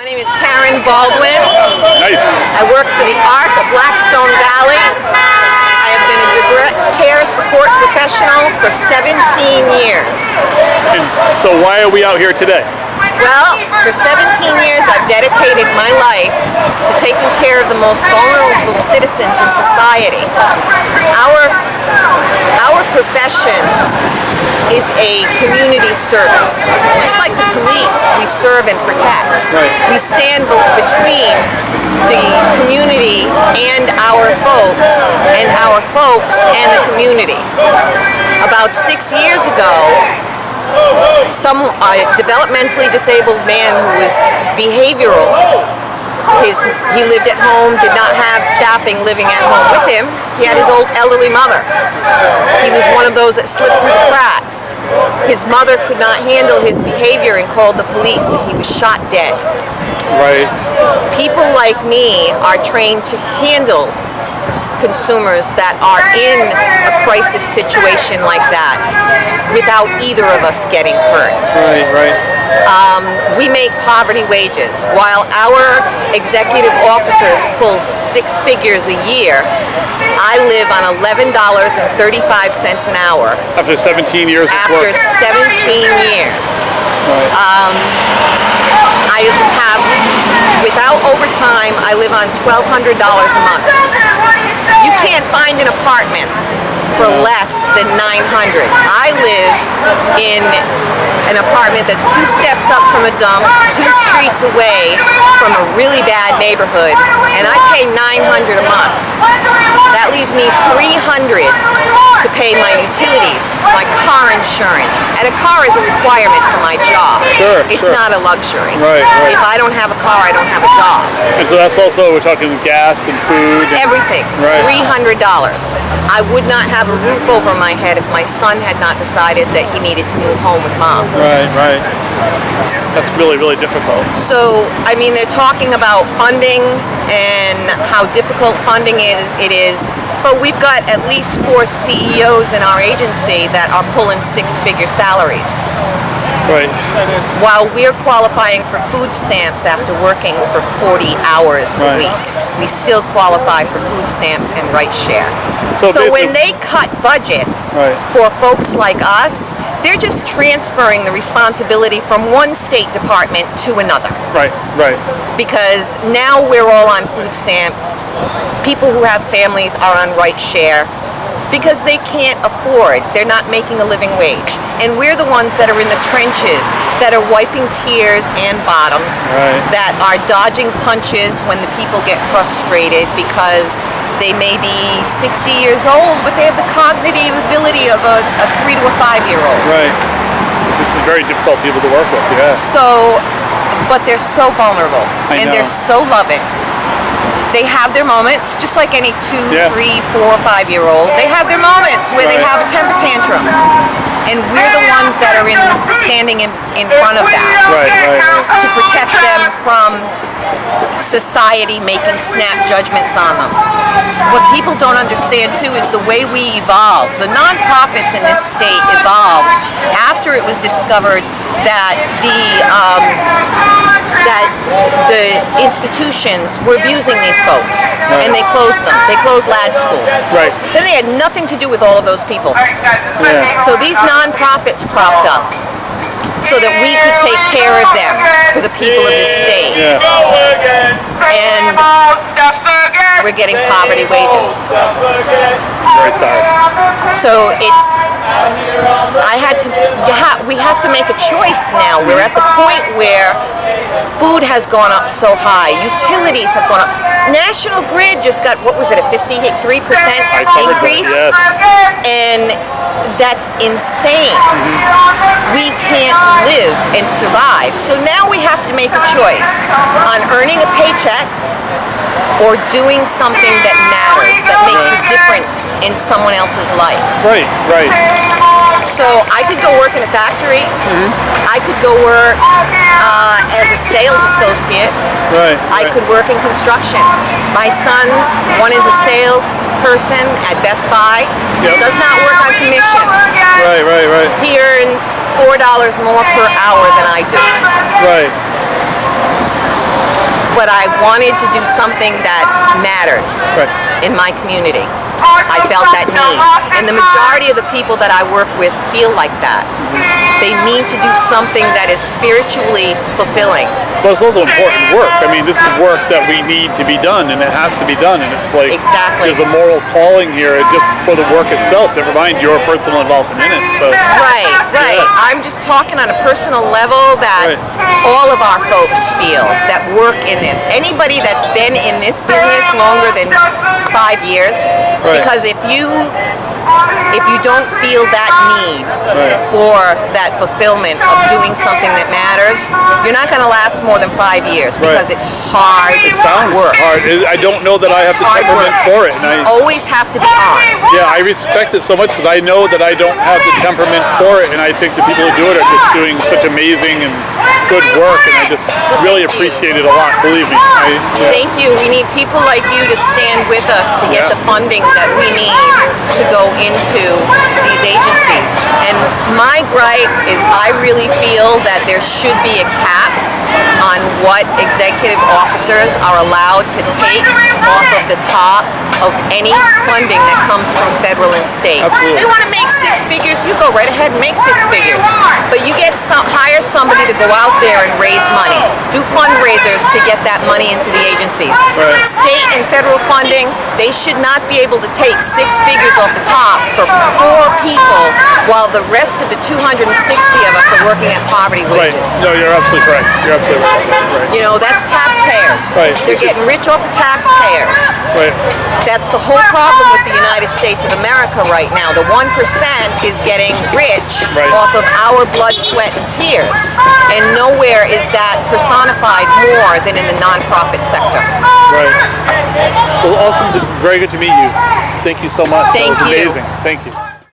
name is Karen Baldwin. Nice. I work for the ARC of Blackstone Valley. I have been a direct care support professional for 17 years. And so why are we out here today? Well, for 17 years I've dedicated my life to taking care of the most vulnerable citizens in society. Our profession is a community service. Just like the police, we serve and protect. Right. We stand between the community and our folks and the community. About 6 years ago, a developmentally disabled man who was behavioral, he lived at home, did not have staffing living at home with him. He had his old elderly mother. He was one of those that slipped through the cracks. His mother could not handle his behavior and called the police, and he was shot dead. Right. People like me are trained to handle consumers that are in a crisis situation like that without either of us getting hurt. Right, right. We make poverty wages. While our executive officers pull 6 figures a year, I live on $11.35 an hour. After 17 years of After work. 17 years. Right. I have, without overtime, I live on $1,200 a month. You can't find an apartment for less than $900. I live in an apartment that's 2 steps up from a dump, 2 streets away from a really bad neighborhood, and I pay $900 a month. That leaves me $300 to pay my utilities, my car insurance, and a car is a requirement for my job. Sure, it's sure. not a luxury. Right, right. If I don't have a car, I don't have a job. And so that's also, we're talking gas and food. And Everything. Right. $300. I would not have a roof over my head if my son had not decided that he needed to move home with mom. Right, right. That's really, really difficult. So, I mean, they're talking about funding and how difficult funding it is, but we've got at least 4 CEOs in our agency that are pulling 6-figure salaries. Right. While we're qualifying for food stamps after working for 40 hours a week, we still qualify for food stamps and right share. So when they cut budgets for folks like us, they're just transferring the responsibility from one state department to another. Right, right. Because now we're all on food stamps. People who have families are on right share because they can't afford. They're not making a living wage. And we're the ones that are in the trenches, that are wiping tears and bottoms, that are dodging punches when the people get frustrated because they may be 60 years old, but they have the cognitive ability of a 3 to a 5-year-old. Right. This is very difficult people to work with, yeah. So, but they're so vulnerable, and they're so loving. They have their moments, just like any 2, 3, 4, 5-year-old. They have their moments where they have a temper tantrum. And we're the ones that are standing in front of that. To protect them from society making snap judgments on them. What people don't understand too is the way we evolved. The nonprofits in this state evolved after it was discovered that the institutions were abusing these folks, and they closed them. They closed Lad School. Right. Then they had nothing to do with all of those people. Yeah. So these nonprofits cropped up so that we could take care of them for the people of this state. Yeah. And we're getting poverty wages. Very sorry. So we have to make a choice now. We're at the point where food has gone up so high, utilities have gone up. National Grid just got, what was it, a 53% increase? Yes. And that's insane. We can't live and survive. So now we have to make a choice on earning a paycheck or doing something that matters, that makes a difference in someone else's life. Right, right. So I could go work in a factory. I could go work as a sales associate. Right. I could work in construction. My sons, one is a salesperson at Best Buy. Does not work on commission. Right, right, right. He earns $4 more per hour than I do. Right. but I wanted to do something that mattered Right. in my community. I felt that need. And the majority of the people that I work with feel like that. They need to do something that is spiritually fulfilling. But it's also important work. I mean, this is work that we need to be done, and it has to be done. And it's like Exactly. there's a moral calling here, just for the work itself. Never mind your personal involvement in it. So Right. Yeah. I'm just talking on a personal level that all of our folks feel that work in this. Anybody that's been in this business longer than 5 years, Right. because if you don't feel that need for that fulfillment of doing something that matters, you're not going to last more than 5 years because it's hard it sounds work. hard. I don't know that I have the Hard temperament work. for it. And Always have to be on. yeah, I respect it so much because I know that I don't have the temperament for it, and I think the people who do it are just doing such amazing and good work, and I just really appreciate it a lot. Believe me. Thank you. We need people like you to stand with us to get Yeah. the funding that we need to go into these agencies. And my gripe is I really feel that there should be a cap on what executive officers are allowed to take off of the top of any funding that comes from federal and state. Absolutely. They want to make 6 figures, you go right ahead and make 6 figures. But you hire somebody to go out there and raise money, do fundraisers to get that money into the agencies. Right. State and federal funding, they should not be able to take 6 figures off the top for 4 people while the rest of the 260 of us are working at poverty Right. wages. No, you're absolutely correct. You're absolutely right. You know, that's taxpayers. Right. They're getting rich off the taxpayers. Right. That's the whole problem with the United States of America right now. The 1% is getting rich Right. off of our blood, sweat, and tears. And nowhere is that personified more than in the nonprofit sector. Right. Well, awesome. Very good to meet you. Thank you so much. Thank That was you. amazing. Thank you.